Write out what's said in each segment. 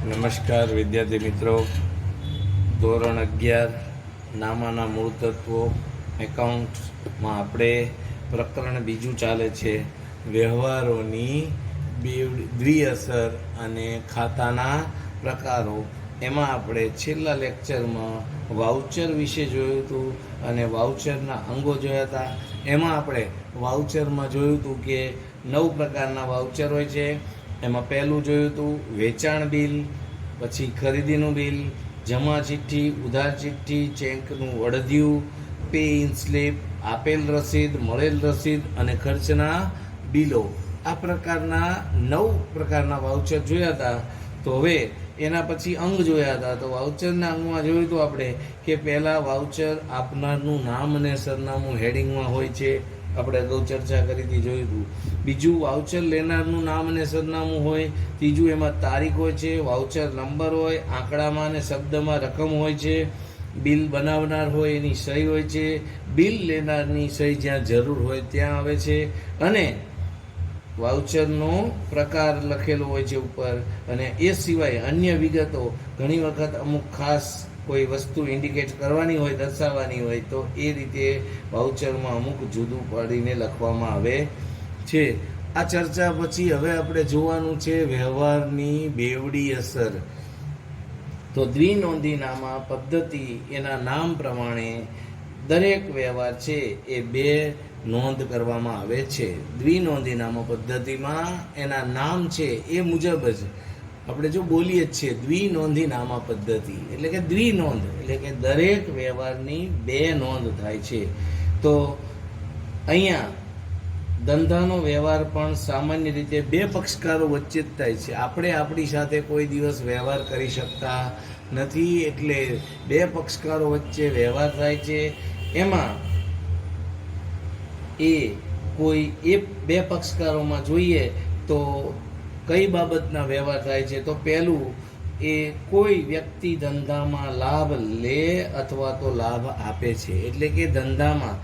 નમસ્કાર વિદ્યાર્થી મિત્રો. ધોરણ 11 નામાના મૂળ તત્વો એકાઉન્ટમાં આપણે પ્રકરણ બીજું ચાલે છે, વ્યવહારોની દ્વિઅસર અને ખાતાના પ્રકારો. એમાં આપણે છેલ્લા લેક્ચરમાં વાઉચર વિશે જોયું હતું અને વાઉચરના અંગો જોયા હતા. એમાં આપણે વાઉચરમાં જોયું હતું કે 9 પ્રકારના વાઉચર હોય છે. એમાં પહેલું જોયું હતું વેચાણ બિલ, પછી ખરીદીનું બિલ, જમા ચિઠ્ઠી, ઉધાર ચિઠ્ઠી, ચેકનું અડધ્યું, પે ઇન સ્લીપ, આપેલ રસીદ, મળેલ રસીદ અને ખર્ચના બિલો. આ પ્રકારના 9 પ્રકારના વાઉચર જોયા હતા. તો હવે એના પછી અંગ જોયા હતા. તો વાઉચરના અંગમાં જોયું હતું આપણે કે પહેલાં વાઉચર આપનારનું નામ અને સરનામું હેડિંગમાં હોય છે, આપણે અગાઉ ચર્ચા કરી હતી, જોયું હતું. બીજું વાઉચર લેનારનું નામ અને સરનામું હોય. ત્રીજું એમાં તારીખ હોય છે, વાઉચર નંબર હોય, આંકડામાં અને શબ્દમાં રકમ હોય છે, બિલ બનાવનાર હોય એની સહી હોય છે, બિલ લેનારની સહી જ્યાં જરૂર હોય ત્યાં આવે છે, અને વાઉચરનો પ્રકાર લખેલો હોય છે ઉપર. અને એ સિવાય અન્ય વિગતો ઘણી વખત અમુક ખાસ કોઈ વસ્તુ ઇન્ડિકેટ કરવાની હોય, દર્શાવવાની હોય, તો એ રીતે વાઉચરમાં અમુક જુદું પાડીને લખવામાં આવે છે. આ ચર્ચા પછી હવે આપણે જોવાનું છે વ્યવહારની બેવડી અસર. તો દ્વિનોંધીનામા પદ્ધતિ, એના નામ પ્રમાણે દરેક વ્યવહાર છે એ 2 નોંધ કરવામાં આવે છે. દ્વિનોંધીનામા પદ્ધતિમાં એના નામ છે એ મુજબ જ આપણે જો બોલીએ જ છીએ દ્વિનોંધીનામા પદ્ધતિ એટલે કે દ્વિનોંધ, એટલે કે દરેક વ્યવહારની 2 નોંધ થાય છે. તો અહીંયા ધંધાનો વ્યવહાર પણ સામાન્ય રીતે 2 પક્ષકારો વચ્ચે જ થાય છે. આપણે આપણી સાથે કોઈ દિવસ વ્યવહાર કરી શકતા નથી, એટલે 2 પક્ષકારો વચ્ચે વ્યવહાર થાય છે. એમાં કોઈ 2 પક્ષકારોમાં જોઈએ તો કઈ બાબતના વ્યવહાર થાય છે. તો પહેલું એ કોઈ વ્યક્તિ ધંધામાં લાભ લે અથવા તો લાભ આપે છે, એટલે કે ધંધામાં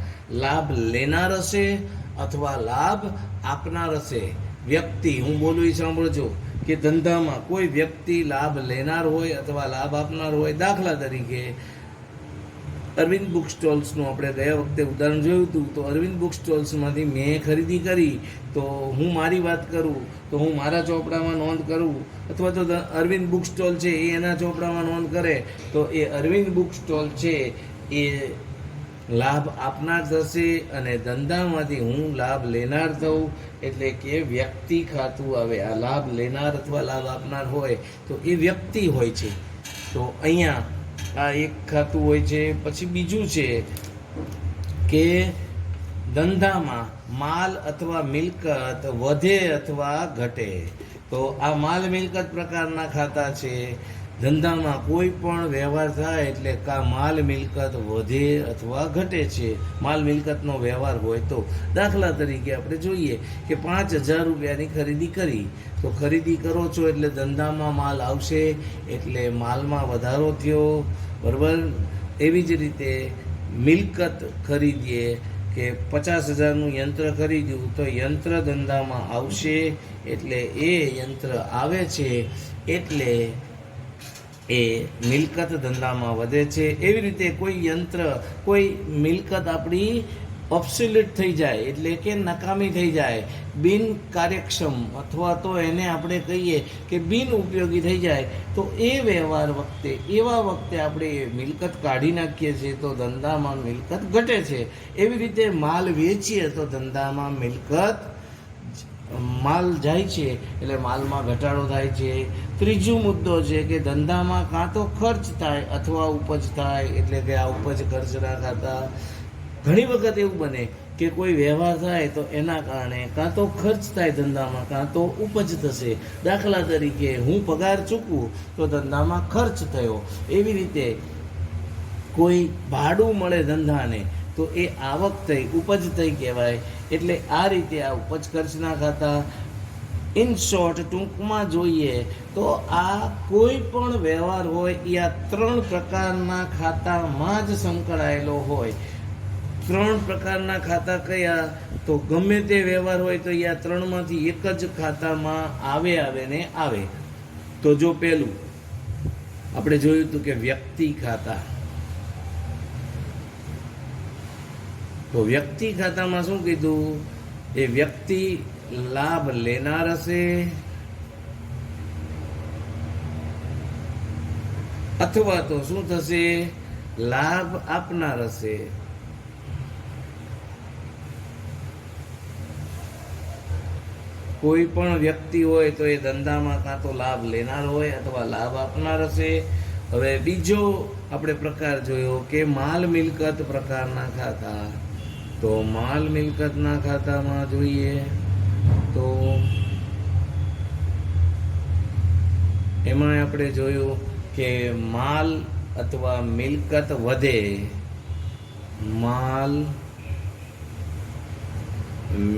લાભ લેનાર હશે અથવા લાભ આપનાર હશે. વ્યક્તિ, હું બોલું એ સાંભળજો, કે ધંધામાં કોઈ વ્યક્તિ લાભ લેનાર હોય અથવા લાભ આપનાર હોય. દાખલા તરીકે અરવિંદ બુક સ્ટોલ્સનું આપણે ગયા વખતે ઉદાહરણ જોયું હતું. તો અરવિંદ બુક સ્ટોલ્સમાંથી મેં ખરીદી કરી, તો હું મારી વાત કરું તો હું મારા ચોપડામાં નોંધ કરું, અથવા તો અરવિંદ બુક સ્ટોલ છે એ એના ચોપડામાં નોંધ કરે, તો એ અરવિંદ બુક સ્ટોલ છે એ લાભ આપનાર થશે અને ધંધામાંથી હું લાભ લેનાર થઉં, એટલે કે વ્યક્તિ ખાતું આવે. આ લાભ લેનાર અથવા લાભ આપનાર હોય તો એ વ્યક્તિ હોય છે. તો અહીંયા આ એક ખાતું હોય છે. પછી બીજું છે કે ધંધામાં માલ અથવા મિલકત વધે અથવા ઘટે. તો આ માલ મિલકત પ્રકારના ખાતા છે. ધંધામાં કોઈ પણ વ્યવહાર થાય એટલે કા માલ મિલકત વધે અથવા ઘટે છે, માલ મિલકતનો વ્યવહાર હોય તો. દાખલા તરીકે આપણે જોઈએ કે 5,000 રૂપિયાની ખરીદી કરી. તો ખરીદી કરો છો એટલે ધંધામાં માલ આવશે, એટલે માલમાં વધારો થયો, બરાબર. એવી જ રીતે મિલકત ખરીદીએ કે 50,000નું યંત્ર ખરીદ્યું, તો યંત્ર ધંધામાં આવશે, એટલે એ યંત્ર આવે છે, એટલે એ મિલકત ધંધામાં વધે છે. એવી રીતે કોઈ યંત્ર, કોઈ મિલકત આપણી ઓબ્સોલ્યુટ થઈ જાય, એટલે કે નકામી થઈ જાય, બિન કાર્યક્ષમ, અથવા તો એને આપણે કહીએ કે બિન ઉપયોગી થઈ જાય, તો એ વ્યવહાર વખતે, એવા વખતે આપણે મિલકત કાઢી નાખીએ છીએ, તો ધંધામાં મિલકત ઘટે છે. એવી રીતે માલ વેચીએ તો ધંધામાં માલ જાય છે, એટલે માલમાં ઘટાડો થાય છે. ત્રીજો મુદ્દો છે કે ધંધામાં કાં તો ખર્ચ થાય અથવા ઉપજ થાય, એટલે કે આ ઉપજ ખર્ચના ખાતા. ઘણી વખત એવું બને કે કોઈ વ્યવહાર થાય તો એના કારણે કાં તો ખર્ચ થાય ધંધામાં, કાં તો ઉપજ થશે. દાખલા તરીકે હું પગાર ચૂકવું તો ધંધામાં ખર્ચ થયો. એવી રીતે કોઈ ભાડું મળે ધંધાને તો એ આવક થઈ, ઉપજ થઈ કહેવાય. એટલે આ રીતે આ ઉપજ ખર્ચના ખાતા. ઇન શોર્ટ, ટૂંકમાં જોઈએ તો આ કોઈ પણ વ્યવહાર હોય એ આ 3 પ્રકારના ખાતામાં જ સંકળાયેલો હોય. 3 પ્રકારના ખાતા કયા? તો ગમે તે વ્યવહાર હોય તો એ આ 3માંથી એક જ ખાતામાં આવે ને આવે. તો જો પહેલું આપણે જોયું હતું કે વ્યક્તિ ખાતા, તો વ્યક્તિ ખાતામાં શું કીધું? એ વ્યક્તિ લાભ લેનાર હશે અથવા તો શું થશે? લાભ આપનાર હશે. કોઈ પણ વ્યક્તિ હોય તો એ ધંધામાં કાં તો લાભ લેનાર હોય અથવા લાભ આપનાર હશે. હવે બીજો આપણે પ્રકાર જોયો કે માલ મિલકત પ્રકારના ખાતા. તો માલ મિલકતના ખાતામાં જોઈએ તો એમાં આપણે જોયું કે માલ અથવા મિલકત વધે, માલ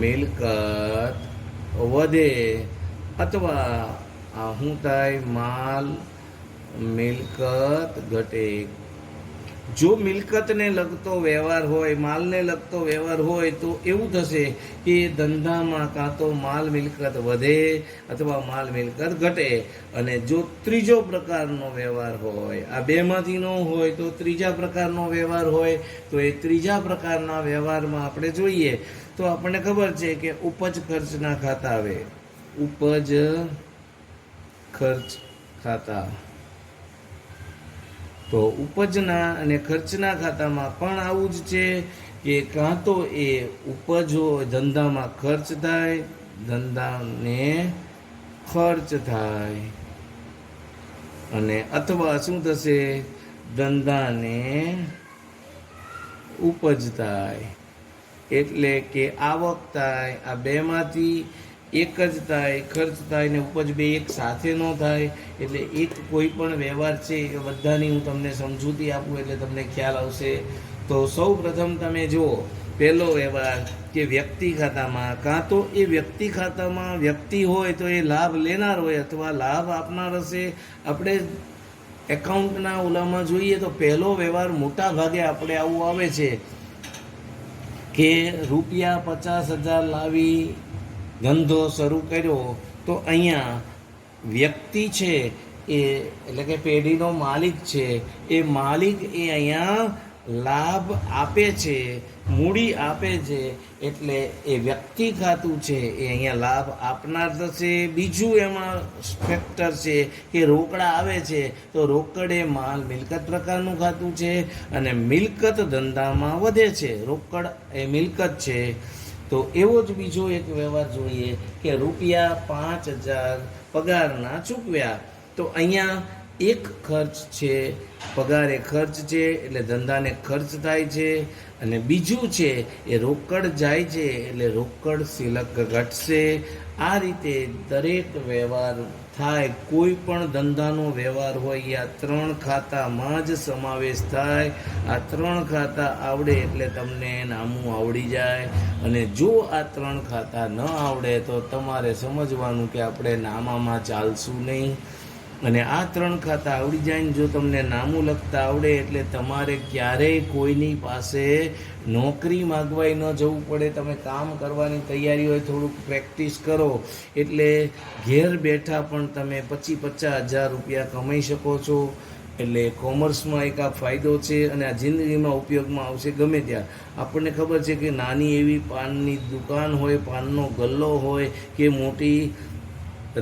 મિલકત વધે અથવા શું થાય? માલ મિલકત ઘટે. જો મિલકતને લગતો વ્યવહાર હોય, માલને લગતો વ્યવહાર હોય તો એવું થશે કે ધંધામાં કાં તો માલ મિલકત વધે અથવા માલ મિલકત ઘટે. અને જો ત્રીજો પ્રકારનો વ્યવહાર હોય, આ બેમાંથી ન હોય તો ત્રીજા પ્રકારનો વ્યવહાર હોય, તો એ ત્રીજા પ્રકારના વ્યવહારમાં આપણે જોઈએ તો આપણને ખબર છે કે ઉપજ ખર્ચના ખાતા આવે. ઉપજ ખર્ચ ખાતા. તો ઉપજના અને ખર્ચના ખાતામાં પણ આવું જ છે કે કાં તો એ ઉપજો ધંધામાં ખર્ચ થાય, ધંધાને ખર્ચ થાય, અને અથવા શું થશે? ધંધાને ઉપજ થાય. એટલે કે આવક થાય. આ બેમાંથી એક જ થાય, ખર્ચ થાય ને ઉપજ બે એક સાથે ન થાય. એટલે એક કોઈ પણ વ્યવહાર છે એ બધાની હું તમને સમજૂતી આપું એટલે તમને ખ્યાલ આવશે. તો સૌ પ્રથમ તમે જુઓ પહેલો વ્યવહાર કે વ્યક્તિ ખાતામાં, કાં તો એ વ્યક્તિ ખાતામાં વ્યક્તિ હોય તો એ લાભ લેનાર હોય અથવા લાભ આપનાર હશે. આપણે એકાઉન્ટના ઓલામાં જોઈએ તો પહેલો વ્યવહાર મોટા ભાગે આપણે આવું આવે છે કે રૂપિયા 50,000 લાવી ધંધો શરૂ કર્યો. તો અહીંયા વ્યક્તિ છે એ એટલે કે પેઢીનો માલિક છે, એ માલિક એ અહીંયા લાભ આપે છે, મૂડી આપે છે. એટલે એ વ્યક્તિ ખાતું છે એ અહીંયા લાભ આપનાર થશે. બીજું એમાં ફેક્ટર છે કે રોકડા આવે છે, તો રોકડ એ માલ મિલકત પ્રકારનું ખાતું છે અને મિલકત ધંધામાં વધે છે. રોકડ એ મિલકત છે. તો એવો જ બીજો એક વ્યવહાર જોઈએ કે રૂપિયા 5,000 પગારના ચૂકવ્યા. તો અહીંયા એક ખર્ચ છે, પગાર એ ખર્ચ છે એટલે ધંધાને ખર્ચ થાય છે. અને બીજું છે એ રોકડ જાય છે એટલે રોકડ શિલક ઘટશે. આ રીતે દરેક વ્યવહાર થાય, કોઈ પણ ધંધાનો વ્યવહાર હોય આ 3 ખાતામાં જ સમાવેશ થાય. આ 3 ખાતા આવડે એટલે તમને નામું આવડી જાય. અને જો આ 3 ખાતા ન આવડે તો તમારે સમજવાનું કે આપણે નામામાં ચાલશું નહીં. અને આ 3 ખાતા આવડી જાય ને જો તમને નામું લખતા આવડે એટલે તમારે ક્યારેય કોઈની પાસે નોકરી માગવાય ન જવું પડે. તમે કામ કરવાની તૈયારી હોય, થોડુંક પ્રેક્ટિસ કરો એટલે ઘેર બેઠા પણ તમે 25-50,000 રૂપિયા કમાઈ શકો છો. એટલે કોમર્સમાં એક આ ફાયદો છે અને આ જિંદગીમાં ઉપયોગમાં આવશે ગમે ત્યાં. આપણને ખબર છે કે નાની એવી પાનની દુકાન હોય, પાનનો ગલ્લો હોય કે મોટી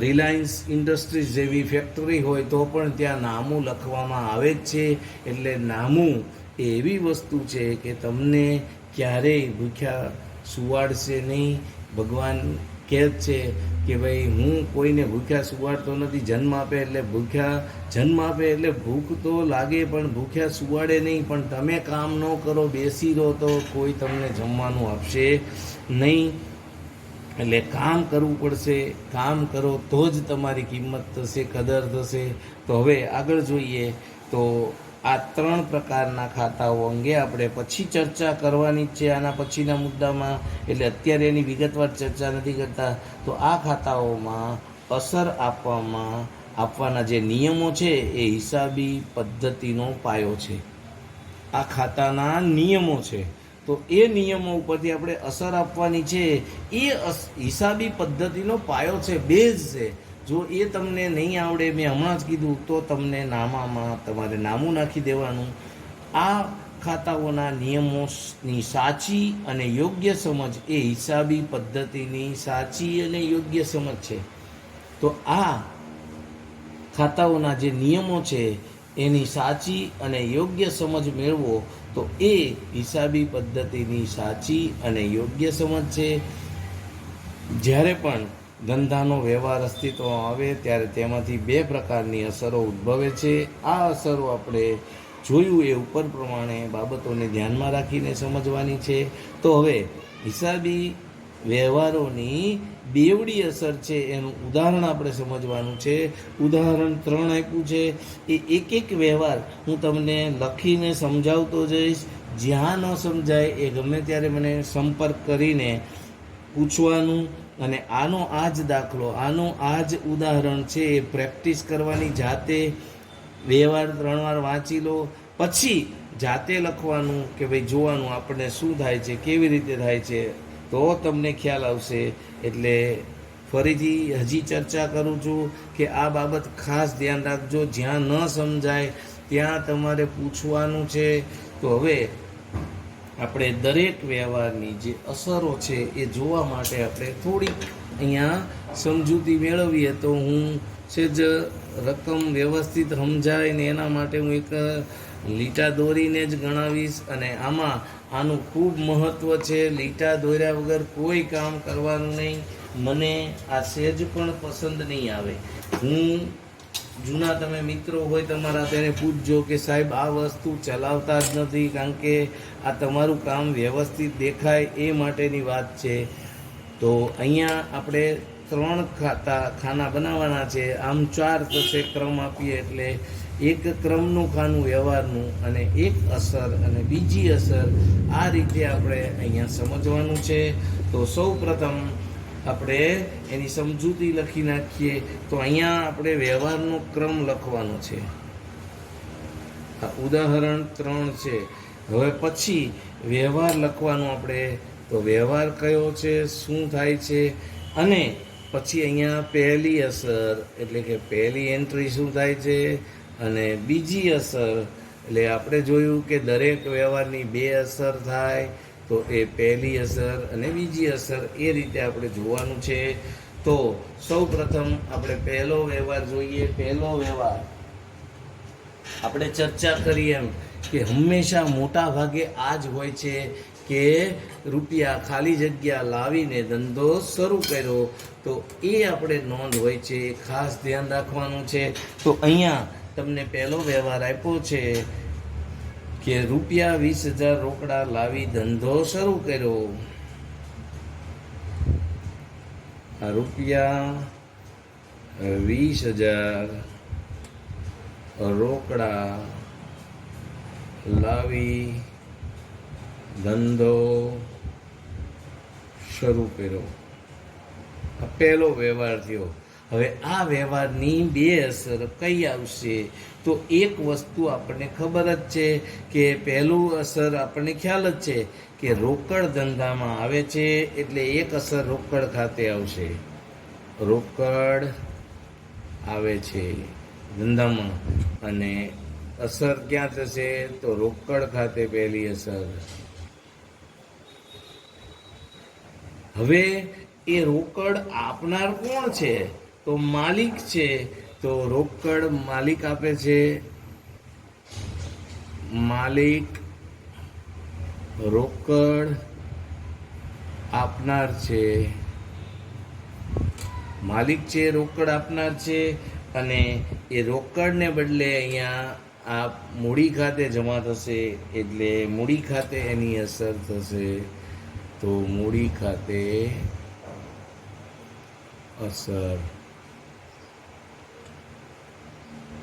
રિલાયન્સ ઇન્ડસ્ટ્રીઝ જેવી ફેક્ટરી હોય તો પણ ત્યાં નામું લખવામાં આવે જ છે. એટલે નામું એ એવી વસ્તુ છે કે તમને ક્યારેય ભૂખ્યા સુવાડશે નહીં. ભગવાન કહે છે કે ભાઈ હું કોઈને ભૂખ્યા સુવાડતો નથી. જન્મ આપે એટલે ભૂખ તો લાગે પણ ભૂખ્યા સુવાડે નહીં. પણ તમે કામ ન કરો, બેસી રહો તો કોઈ તમને જમવાનું આપશે નહીં. એટલે કામ કરવું પડશે. કામ કરો તો જ તમારી કિંમત થશે, કદર થશે. તો હવે આગળ જોઈએ તો આ 3 પ્રકારના ખાતાઓ અંગે આપણે પછી ચર્ચા કરવાની છે આના પછીના મુદ્દામાં. એટલે અત્યારે એની વિગતવાર ચર્ચા નથી કરતા. તો આ ખાતાઓમાં અસર આપવાના જે નિયમો છે એ હિસાબી પદ્ધતિનો પાયો છે. આ ખાતાના નિયમો છે. તો એ નિયમો ઉપરથી આપણે અસર આપવાની છે. એ હિસાબી પદ્ધતિનો પાયો છે, બેઝ છે. જો એ તમને નહીં આવડે, મેં હમણાં જ કીધું, તો તમને નામામાં તમારે નામું નાખી દેવાનું. આ ખાતાઓના નિયમોની સાચી અને યોગ્ય સમજ એ હિસાબી પદ્ધતિની સાચી અને યોગ્ય સમજ છે. તો આ ખાતાઓના જે નિયમો છે એની સાચી અને યોગ્ય સમજ મેળવો તો એ હિસાબી પદ્ધતિની સાચી અને યોગ્ય સમજ છે. જ્યારે પણ ધંધાનો વ્યવહાર અસ્તિત્વમાં આવે ત્યારે તેમાંથી બે પ્રકારની અસરો ઉદ્ભવે છે. આ અસરો આપણે જોયું એ ઉપર પ્રમાણે બાબતોને ધ્યાનમાં રાખીને સમજવાની છે. તો હવે હિસાબી વ્યવહારોની બેવડી અસર છે એનું ઉદાહરણ આપણે સમજવાનું છે. ઉદાહરણ 3 આપ્યું છે. એ એક એક વ્યવહાર હું તમને લખીને સમજાવતો જઈશ. જ્યાં ન સમજાય એ ગમે ત્યારે મને સંપર્ક કરીને પૂછવાનું. અને આનો આ જ દાખલો, આનો આ જ ઉદાહરણ છે એ પ્રેક્ટિસ કરવાની. જાતે વ્યવહાર 3 વાર વાંચી લો, પછી જાતે લખવાનું કે ભાઈ જોવાનું આપણને શું થાય છે, કેવી રીતે થાય છે, તો તમને ખ્યાલ આવશે. એટલે ફરીથી હજી ચર્ચા કરું છું કે આ બાબત ખાસ ધ્યાન રાખજો. જ્યાં ન સમજાય ત્યાં તમારે પૂછવાનું છે. તો હવે આપણે દરેક વ્યવહારની જે અસરો છે એ જોવા માટે આપણે થોડીક અહીંયા સમજૂતી મેળવીએ. તો હું સેજ રકમ વ્યવસ્થિત સમજાય ને એના માટે હું એક લીટા દોરીને જ ગણાવીશ. અને આનું ખૂબ મહત્ત્વ છે. લીટા દોર્યા વગર કોઈ કામ કરવાનું નહીં. મને આ સહેજ પણ પસંદ નહીં આવે. હું જૂના તમે મિત્રો હોય તમારા, તેને પૂછજો કે સાહેબ આ વસ્તુ ચલાવતા જ નથી, કારણ કે આ તમારું કામ વ્યવસ્થિત દેખાય એ માટેની વાત છે. તો અહીંયા આપણે 3 ખાના બનાવવાના છે. આમ 4 થશે ક્રમ આપીએ એટલે એક ક્રમનું ખાનું વ્યવહારનું અને એક અસર અને બીજી અસર. આ રીતે આપણે અહીંયા સમજવાનું છે. તો સૌ પ્રથમ આપણે એની સમજૂતી લખી નાખીએ. તો અહીંયા આપણે વ્યવહારનો ક્રમ લખવાનો છે. આ ઉદાહરણ 3 છે. હવે પછી વ્યવહાર લખવાનો આપણે. તો વ્યવહાર કયો છે, શું થાય છે, અને પછી અહીંયા પહેલી અસર એટલે કે પહેલી એન્ટ્રી શું થાય છે, અને બીજી અસર એટલે આપણે જોયું કે દરેક વ્યવહારની 2 અસર થાય. તો એ પહેલી અસર અને બીજી અસર એ રીતે આપણે જોવાનું છે. તો સૌ પ્રથમ આપણે પહેલો વ્યવહાર જોઈએ. પહેલો વ્યવહાર આપણે ચર્ચા કરીએ એમ કે હંમેશા મોટા ભાગે આ જ હોય છે કે રૂપિયા ખાલી જગ્યા લાવીને ધંધો શરૂ કર્યો. તો એ આપણે નોંધ હોય છે, ખાસ ધ્યાન રાખવાનું છે. તો અહીંયા તમને પહેલો વ્યવહાર આપ્યો છે કે રૂપિયા 20,000 રોકડા લાવી ધંધો શરૂ કર્યો. રૂપિયા 20,000 રોકડા લાવી ધંધો શરૂ કર્યો. આ પહેલો વ્યવહાર થયો. હવે આ વ્યવહારની 2 અસર કઈ આવશે? તો એક વસ્તુ આપણને ખબર જ છે કે પહેલું અસર આપણને ખ્યાલ જ છે કે રોકડ ધંધામાં આવે છે. એટલે એક અસર રોકડ ખાતે આવશે. રોકડ આવે છે ધંધામાં અને અસર ક્યાં થશે? તો રોકડ ખાતે પહેલી અસર. હવે એ રોકડ આપનાર કોણ છે? તો માલિક છે. તો રોકડ માલિક આપે છે. માલિક રોકડ આપનાર છે. માલિક છે, રોકડ આપનાર છે. અને એ રોકડને બદલે અહીંયા આ મૂડી ખાતે જમા થશે. એટલે મૂડી ખાતે એની અસર થશે. તો મૂડી ખાતે અસર.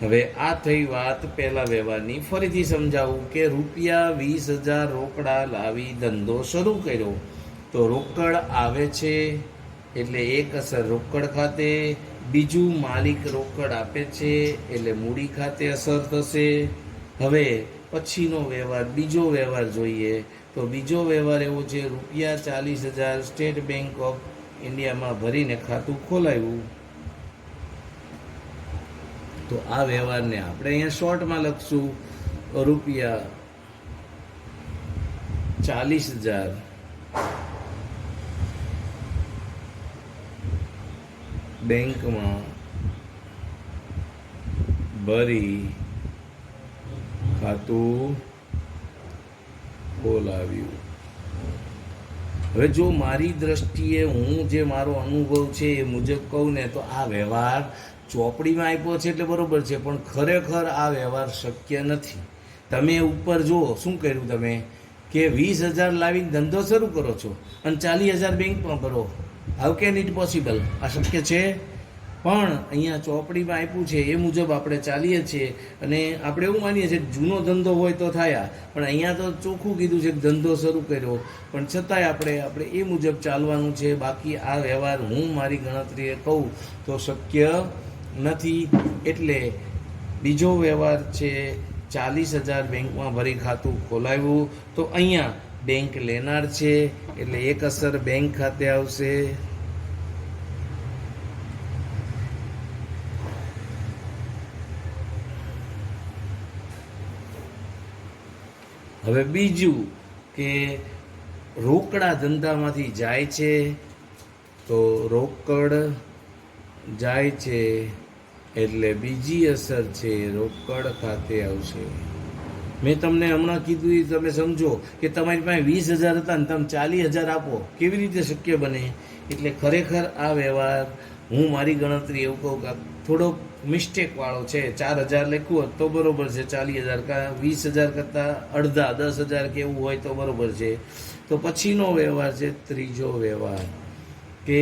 હવે આ થઈ વાત પહેલા વ્યવહારની. ફરીથી સમજાવું કે રૂપિયા 20,000 રોકડા લાવી ધંધો શરૂ કર્યો. તો રોકડ આવે છે એટલે એક અસર રોકડ ખાતે. બીજું માલિક રોકડ આપે છે એટલે મૂડી ખાતે અસર થશે. હવે પછીનો વ્યવહાર, બીજો વ્યવહાર જોઈએ. તો બીજો વ્યવહાર એવો છે, રૂપિયા 40,000 સ્ટેટ બેંક ઓફ ઇન્ડિયામાં ભરીને ખાતું ખોલાવ્યું. તો આ વ્યવહારને આપણે અહીંયા શોર્ટમાં લખશું રૂપિયા 40,000 બેંકમાં ભરી ખાતું ખોલાવ્યું. હવે જો મારી દ્રષ્ટિએ હું જે મારો અનુભવ છે એ મુજબ કહું ને તો આ વ્યવહાર ચોપડીમાં આપ્યો છે એટલે બરોબર છે, પણ ખરેખર આ વ્યવહાર શક્ય નથી. તમે ઉપર જુઓ શું કર્યું તમે કે 20,000 લાવીને ધંધો શરૂ કરો છો અને 40,000 બેંકમાં ભરો. How can it possible? આ શક્ય છે? પણ અહીંયા ચોપડીમાં આપ્યું છે એ મુજબ આપણે ચાલીએ છીએ અને આપણે એવું માનીએ છીએ જૂનો ધંધો હોય તો થયા, પણ અહીંયા તો ચોખ્ખું કીધું છે કે ધંધો શરૂ કર્યો, પણ છતાંય આપણે એ મુજબ ચાલવાનું છે. બાકી આ વ્યવહાર હું મારી ગણતરીએ કહું તો શક્ય નથી. એટલે બીજો વ્યવહાર છે 40,000 બેંકમાં ભરી ખાતું ખોલાવ્યું. તો અહીંયા બેંક લેનાર છે એટલે એક અસર બેંક ખાતે આવશે. હવે બીજું કે રોકડા ધંધામાંથી જાય છે તો રોકડ જાય છે એટલે બીજી અસર છે રોકડ ખાતે આવશે. મેં તમને હમણાં કીધું એ તમે સમજો કે તમારી પાસે 20,000 હતા ને તમે 40,000 આપો, કેવી રીતે શક્ય બને? એટલે ખરેખર આ વ્યવહાર હું મારી ગણતરી એવું કહું કે થોડોક મિસ્ટેકવાળો છે. 4,000 લખ્યું હોત તો બરોબર છે, 40,000 કા 20,000 કરતાં અડધા 10,000 કે એવું હોય તો બરોબર છે. તો પછીનો વ્યવહાર છે ત્રીજો વ્યવહાર કે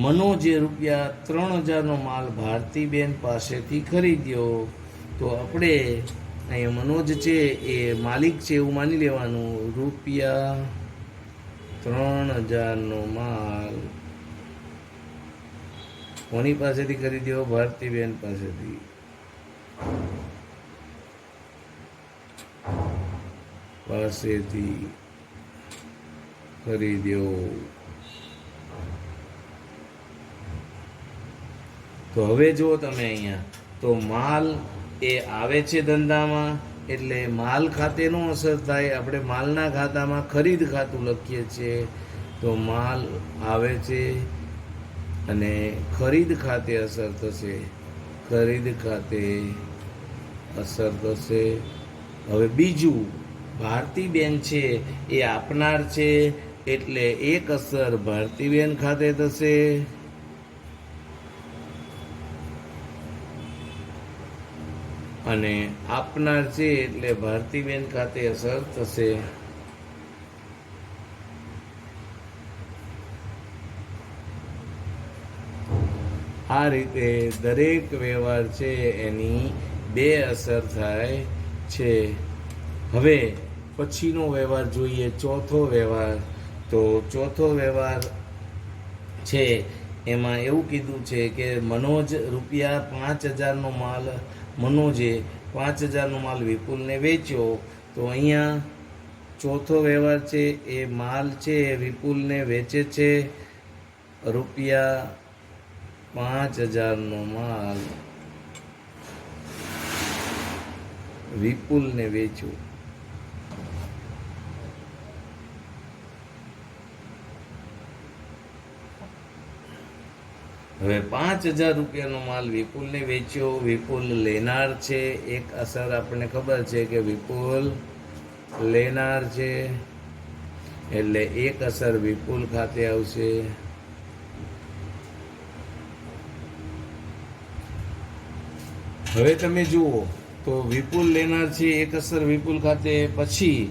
મનોજે રૂપિયા 3,000નો માલ ભારતીબેન પાસેથી ખરીદ્યો. તો આપણે અહીંયા મનોજ છે એ માલિક છે એવું માની લેવાનું. રૂપિયા 3,000નો માલ કોની પાસેથી ખરીદ્યો? ભારતીબેન પાસેથી. ખરીદ્યો. તો હવે જુઓ તમે અહીંયા તો માલ એ આવે છે ધંધામાં એટલે માલ ખાતે નો અસર થાય. આપણે માલના ખાતામાં ખરીદ ખાતું લખીએ છીએ તો માલ આવે છે અને ખરીદ ખાતે અસર થશે. ખરીદ ખાતે અસર થશે. હવે બીજું ભારતીબેન છે એ આપનાર છે એટલે એક અસર ભારતીબેન ખાતે થશે. અને આપનાર છે એટલે ભારતીબેન ખાતે અસર થશે. આ રીતે દરેક વ્યવહાર છે એની બે અસર થાય છે. હવે પછીનો વ્યવહાર જોઈએ, ચોથો વ્યવહાર. તો ચોથો વ્યવહાર છે એમાં એવું કીધું છે કે મનોજ રૂપિયા 5,000નો માલ મનોજે 5,000નો માલ વિપુલને વેચ્યો. તો અહીંયા ચોથો વ્યવહાર છે એ માલ છે વિપુલને વેચે છે. રૂપિયા 5,000નો માલ વિપુલને વેચ્યો. હવે 5,000 રૂપિયાનો માલ વિપુલને વેચ્યો. વિપુલ લેનાર છે. એક અસર આપણને ખબર છે કે વિપુલ લેનાર છે એટલે એક અસર વિપુલ ખાતે આવશે. હવે તમે જુઓ તો વિપુલ લેનાર છે, એક અસર વિપુલ ખાતે. પછી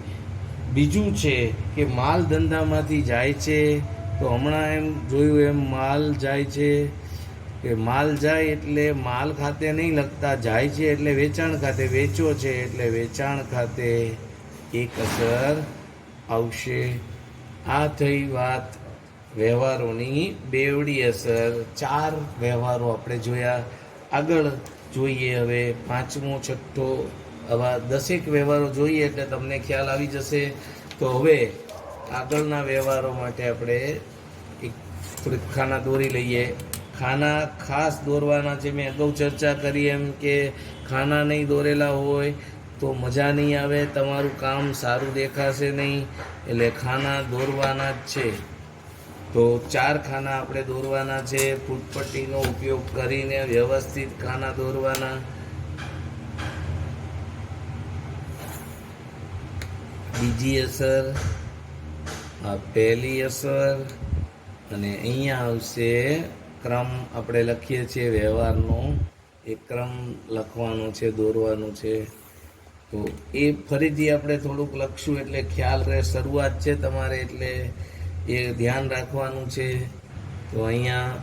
બીજું છે કે માલ ધંધામાંથી જાય છે. તો હમણાં એમ જોયું એમ માલ જાય છે કે માલ જાય એટલે માલ ખાતે નહીં લખતા, જાય છે એટલે વેચાણ ખાતે. વેચો છે એટલે વેચાણ ખાતે એક અસર આવશે. આ થઈ વાત વ્યવહારોની બેવડી અસર. 4 વ્યવહારો આપણે જોયા. આગળ જોઈએ હવે પાંચમો, છઠ્ઠો, આવા 10 વ્યવહારો જોઈએ એટલે તમને ખ્યાલ આવી જશે. તો હવે આગળના વ્યવહારો માટે આપણે એક થોડીક ખાના દોરી લઈએ. ખાના ખાસ દોરવાના છે. મેં અગાઉ ચર્ચા કરી એમ કે ખાના નહીં દોરેલા હોય તો મજા નહીં આવે, તમારું કામ સારું દેખાશે નહીં, એટલે ખાના દોરવાના જ છે. તો 4 ખાના આપણે દોરવાના છે. ફૂટપટ્ટીનો ઉપયોગ કરીને વ્યવસ્થિત ખાના દોરવાના. બીજી અસર, આ પહેલી અસર, અને અહીંયા આવશે ક્રમ. આપણે લખીએ છીએ વ્યવહારનો એ ક્રમ લખવાનો છે, દોરવાનો છે. તો એ ફરીથી આપણે થોડુંક લખશું એટલે ખ્યાલ રહે. શરૂઆત છે તમારે એટલે એ ધ્યાન રાખવાનું છે. તો અહીંયા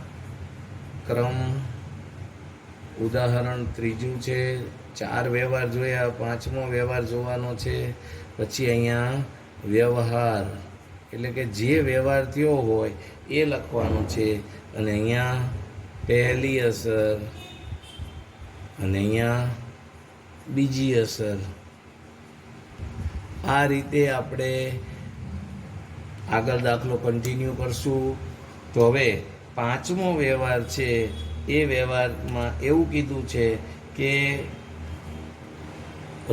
ક્રમ, ઉદાહરણ ત્રીજું છે. 4 વ્યવહાર જોયા, 5મો વ્યવહાર જોવાનો છે. પછી અહીંયા વ્યવહાર એટલે કે જે વ્યવહાર થયો હોય એ લખવાનો છે. અને અહીંયા પહેલી અસર અને અહીંયા બીજી અસર. આ રીતે આપણે આગળ દાખલો કન્ટિન્યુ કરશું. તો હવે 5મો વ્યવહાર છે. એ વ્યવહારમાં એવું કીધું છે કે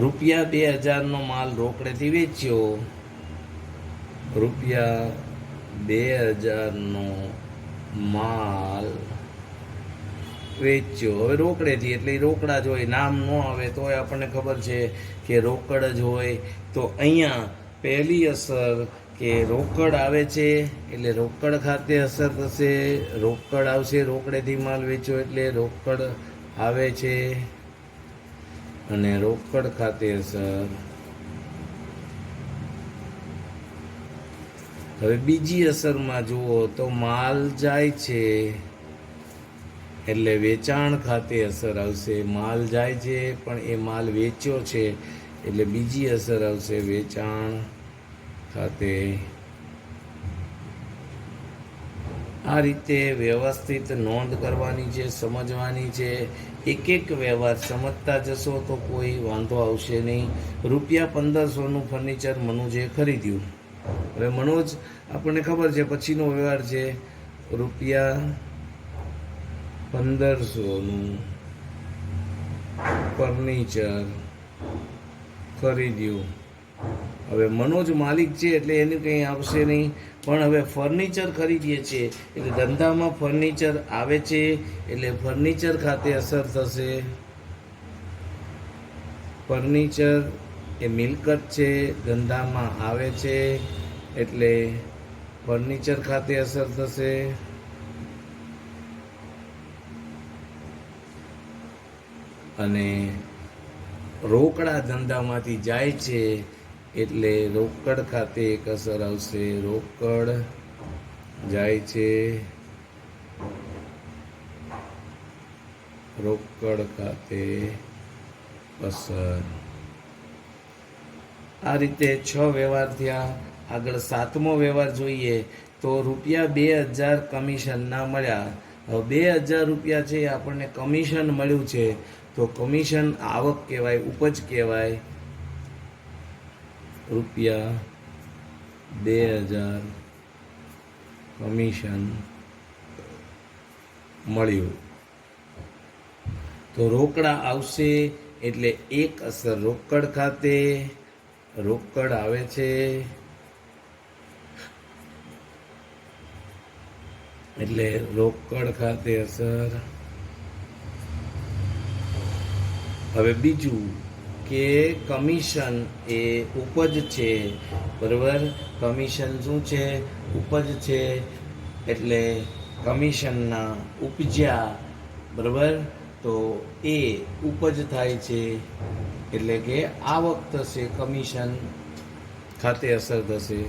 રૂપિયા 2000નો માલ રોકડેથી વેચ્યો. રૂપિયા 2000નો માલ વેચ્યો. હવે રોકડેથી એટલે રોકડા જ હોય, નામ ન આવે તોય આપણને ખબર છે કે રોકડ જ હોય. તો અહીંયા પહેલી અસર કે રોકડ આવે છે એટલે રોકડ ખાતે અસર થશે. રોકડ આવશે, રોકડેથી માલ વેચ્યો એટલે રોકડ આવે છે અને રોકડ ખાતે અસર. હવે બીજી અસરમાં જુઓ તો માલ જાય છે એટલે વેચાણ ખાતે અસર આવશે. માલ જાય છે પણ એ માલ વેચ્યો છે એટલે બીજી અસર આવશે વેચાણ ખાતે. આ રીતે વ્યવસ્થિત નોંધ કરવાની છે, સમજવાની છે. એક એક વ્યવહાર સમજતા જશો તો કોઈ વાંધો આવશે નહીં. રૂપિયા 1500નું ફર્નિચર મનોજે ખરીદ્યું. હવે મનોજ આપણને ખબર છે પછીનો વ્યવહાર છે. રૂપિયા 1500નું ફર્નિચર ખરીદ્યું. હવે મનોજ માલિક છે એટલે એનું કંઈ આવશે નહીં. પણ હવે ફર્નિચર ખરીદીએ છીએ એટલે ધંધામાં ફર્નિચર આવે છે એટલે ફર્નિચર ખાતે અસર થશે. ફર્નિચર એ મિલકત છે, ધંધામાં આવે છે એટલે ફર્નિચર ખાતે અસર થશે. અને રોકડા ધંધામાંથી જાય છે એટલે રોકડ ખાતે એક અસર આવશે. રોકડ જાય છે, રોકડ ખાતે અસર. આ રીતે 6 વ્યવહાર થયા. આગળ 7મો વ્યવહાર જોઈએ તો રૂપિયા 2000 કમિશનના મળ્યા. હવે 2000 રૂપિયા છે આપણને કમિશન મળ્યું છે તો કમિશન આવક કહેવાય, ઉપજ કહેવાય. રૂપિયા 2000 કમિશન મળ્યું તો રોકડા આવશે એટલે એક અસર રોકડ ખાતે. રોકડ આવે છે એટલે રોકડ ખાતે અસર. હવે બીજું કે કમિશન એ ઉપજ છે, બરાબર. કમિશન શું છે? ઉપજ છે. એટલે કમિશનના ઉપજ્યા, બરાબર. તો એ ઉપજ થાય છે એટલે કે આવક થશે, કમિશન ખાતે અસર થશે.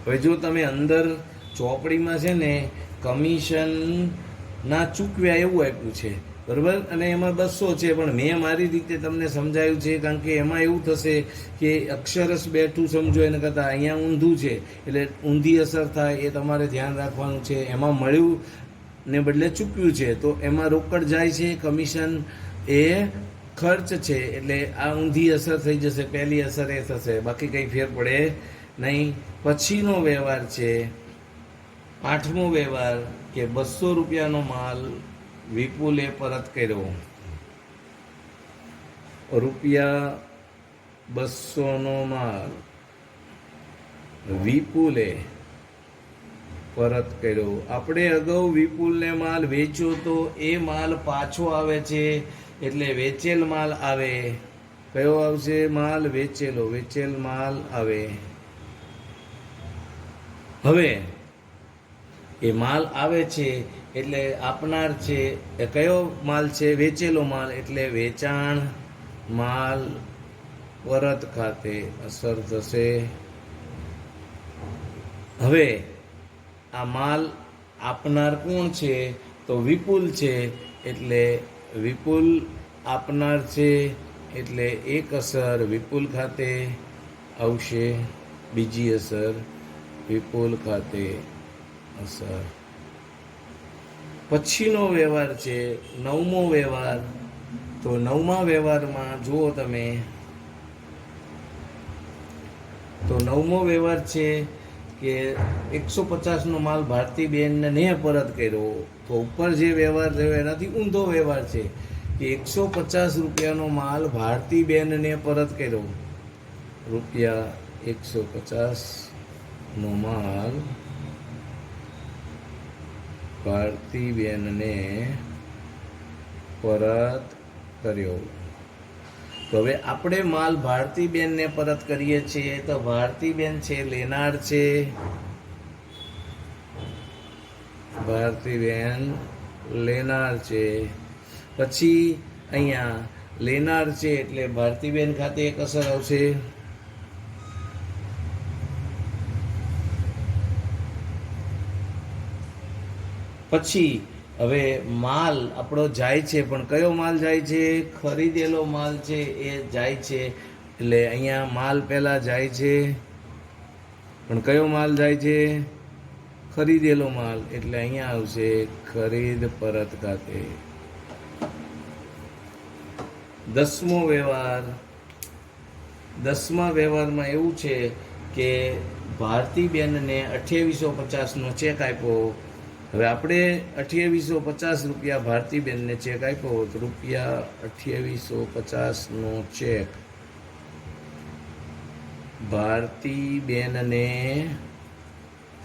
હવે જો તમે અંદર ચોપડીમાં છે ને કમિશન ના ચૂકવ્યા એવું આપ્યું છે, બરાબર, અને એમાં 200 છે, પણ મેં મારી રીતે તમને સમજાયું છે, કારણ કે એમાં એવું થશે કે અક્ષરશ બેઠું સમજો એને કરતાં અહીંયા ઊંધું છે, એટલે ઊંધી અસર થાય એ તમારે ધ્યાન રાખવાનું છે. એમાં મળ્યું ને બદલે ચૂક્યું છે, તો એમાં રોકડ જાય છે, કમિશન એ ખર્ચ છે, એટલે આ ઊંધી અસર થઈ જશે. પહેલી અસર એ થશે, બાકી કંઈ ફેર પડે નહીં. પછીનો વ્યવહાર છે 8મો વ્યવહાર કે 200 રૂપિયાનો માલ વિપુલે પરત કર્યો. ₹200નો માલ વિપુલે પરત કર્યો. આપણે અગાઉ વિપુલને માલ વેચ્યો તો એ માલ પાછો આવે છે, એટલે વેચેલ માલ આવે. કયો આવશે? માલ વેચેલો, વેચેલ માલ આવે. હવે એ માલ આવે છે એટલે આપનાર છે એ કયો માલ છે? વેચેલો માલ, એટલે વેચાણ માલ પરત ખાતે અસર થશે. હવે આ માલ આપનાર કોણ છે? તો વિપુલ છે, એટલે વિપુલ આપનાર છે, એટલે એક અસર વિપુલ ખાતે આવશે, બીજી અસર વિપુલ ખાતે અસર. પછીનો વ્યવહાર છે 9મો વ્યવહાર. તો 9મા વ્યવહારમાં જુઓ તમે, તો 9મો વ્યવહાર છે કે 150નો માલ ભારતીબેનને પરત કર્યો. તો ઉપર જે વ્યવહાર થયો એનાથી ઊંધો વ્યવહાર છે કે 150 રૂપિયાનો માલ ભારતીબેનને પરત કર્યો. ₹150નો માલ ભારતીબેનને પરત કર્યો. તો હવે આપણે માલ ભારતીબેનને પરત કરીએ છીએ, તો ભારતીબેન છે લેનાર છે, ભારતીબેન લેનાર છે. પછી અહીંયા લેનાર છે એટલે ભારતીબેન ખાતે એક અસર આવશે. પછી હવે માલ આપણો જાય છે, પણ કયો માલ જાય છે? ખરીદેલો માલ છે એ જાય છે, એટલે અહીંયા માલ પહેલા જાય છે, પણ કયો માલ જાય છે? ખરીદેલો માલ, એટલે અહીંયા આવશે ખરીદ પરત ખાતે. 10મો વ્યવહાર. 10મા વ્યવહારમાં એવું છે કે ભારતીબેનને 2850નો ચેક આપ્યો. હવે આપણે 2850 રૂપિયા ભારતીબેનને ચેક આપ્યો, તો ₹2850નો ચેક ભારતીબેનને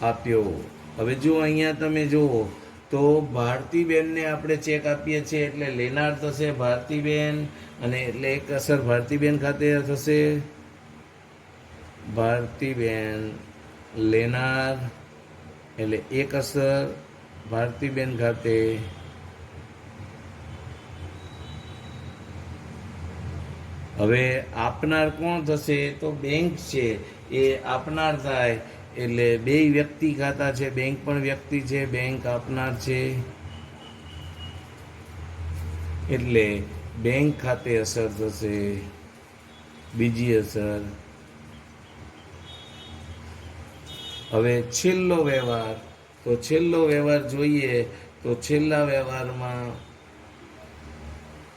આપ્યો. હવે જો અહીંયા તમે જુઓ તો ભારતીબેનને આપણે ચેક આપીએ છીએ, એટલે લેનાર થશે ભારતીબેન, અને એટલે એક અસર ભારતીબેન ખાતે થશે. ભારતીબેન લેનાર, એટલે એક અસર ભારતીબેન ખાતે. હવે આપનાર કોણ થશે? તો બેંક છે એ આપનાર થાય, એટલે બે વ્યક્તિ ખાતા છે, બેંક પણ વ્યક્તિ છે, બેંક આપનાર છે, એટલે બેંક ખાતે અસર થશે, બીજી અસર. હવે છેલ્લો વ્યવહાર. તો છેલ્લો વ્યવહાર જોઈએ તો છેલ્લા વ્યવહારમાં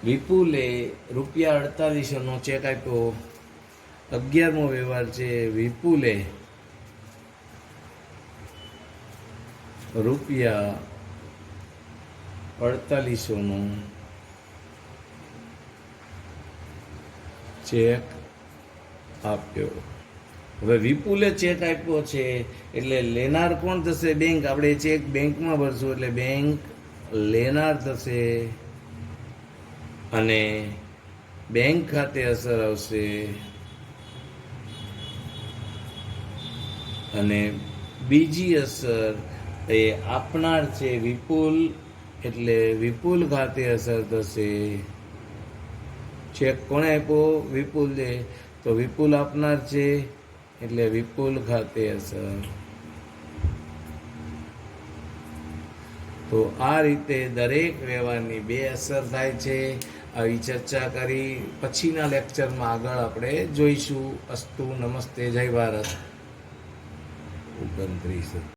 વિપુલે ₹4800નો ચેક આપ્યો. 11મો વ્યવહાર છે. વિપુલે ₹4800નો ચેક આપ્યો. હવે વિપુલે ચેક આપ્યો છે એટલે લેનાર કોણ થશે? બેંક. આપણે ચેક બેંકમાં ભરશું એટલે બેંક લેનાર થશે, અને બેંક ખાતે અસર આવશે, અને બીજી અસર એ આપનાર છે વિપુલ, એટલે વિપુલ ખાતે અસર થશે. ચેક કોણે આપ્યો? વિપુલ છે, તો વિપુલ આપનાર છે, એટલે વિપુલ ખાતે અસર. તો આ રીતે દરેક વ્યવહારની બે અસર થાય છે. આવી ચર્ચા કરી પછીના લેક્ચરમાં આગળ આપણે જોઈશું. અસ્તુ, નમસ્તે, જય ભારત. 29